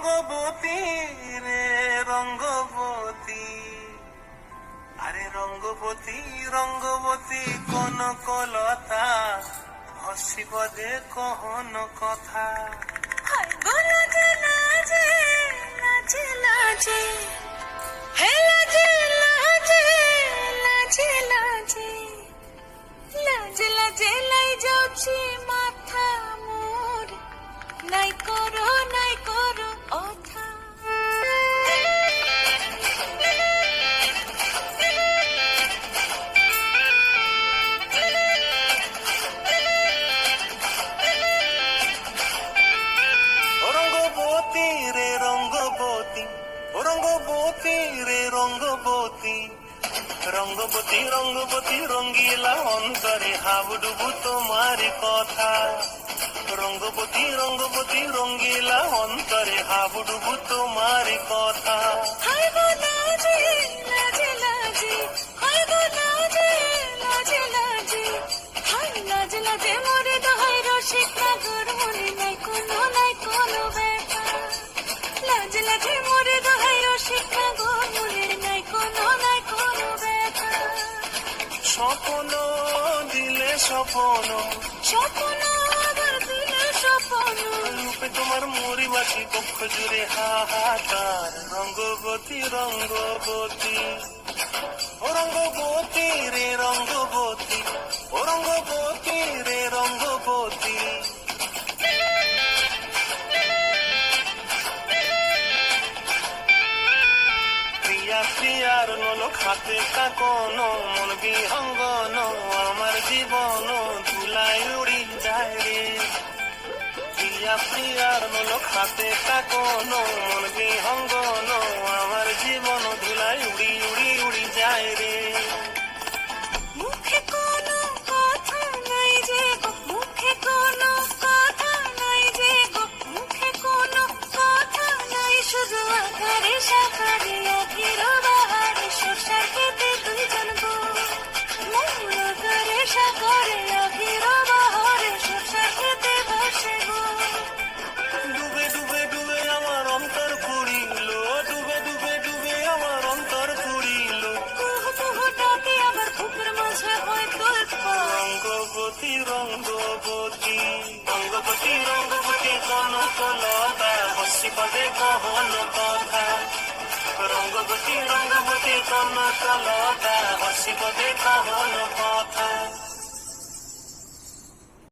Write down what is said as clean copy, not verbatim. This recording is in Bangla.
রঙ্গবতী রে রঙ্গবতী, আরে রঙ্গবতী রঙ্গবতী কনকলতা, হসিব দে কহন কথা। হায় গো লাজে লাজে লাজে লাজে, হে লাজে লাজে লাজে লাজে, লাজে লাজে লাই যাଉଛି মাথা মোর, নাই করো অথা। রঙ্গবতী রে রঙ্গবতী, রঙ্গবতী রে রঙ্গবতী, রঙ্গবতী রঙ্গবতী রঙ্গিলা অন্তরে হাবুডুবু তোমার কথা। রঙ্গবতী রঙ্গবতী রঙ্গিলা অন্তরে হাবুডুবু তোমার কথা। হায় গো লাজে লাজে লাজে, হায় গো লাজে লাজে লাজে, হায় লাজে লাজে মোরে দহাই রসিক নাগর মনে নাই কোনো ব্যথা। লাজে লাজে মোরে দহাই রসিক নাগর মনে নাই কোনো ব্যথা। স্বপ্ন দিলে স্বপ্ন, স্বপ্ন আবার দিলে স্বপ্ন, রূপে তোমার মরিবাসী পক্ষ জুড়ে হাহাকার। রঙ্গবতী রঙ্গবতী, ও রঙ্গবতী রে রঙ্গবতী, ও রঙ্গবতী রে রঙ্গবতী। প্রিয়া প্রিয়ার নলক হাতে কাকন, মন বিহঙ্গন আমার জীবন ধুলাই উড়ি যায় রে। প্রিয়া প্রিয়ার নলক হাতে কাকন, মন বিহঙ্গন আমার জীবন ধুলাই উড়ি উড়ি উড়ি যায় রে। মুখে কোনো কথা নাই যে গো, মুখে কোনো কথা নাই যে গো, মুখে কোনো কথা নাই, শুধু আকারে সাকারে আখির বাহারে সরষার খেতে দুইজন গো। মন আকারে সাকারে আখির বাহারে সরষার খেতে বসে গো। ডুবে ডুবে ডুবে আমার অন্তর পুরিল, ডুবে ডুবে ডুবে আমার অন্তর পুরিল। কুহু কুহু ডাকে আবার বুকের মাঝে হয় তোলপাড়। রঙ্গবতী রঙ্গবতী, রঙ্গবতী রঙ্গবতী কনকলতা, হসিব দে কহন কথা। রঙ্গবতী রঙ্গবতী কনকলতা, হসিব দে কহন কথা।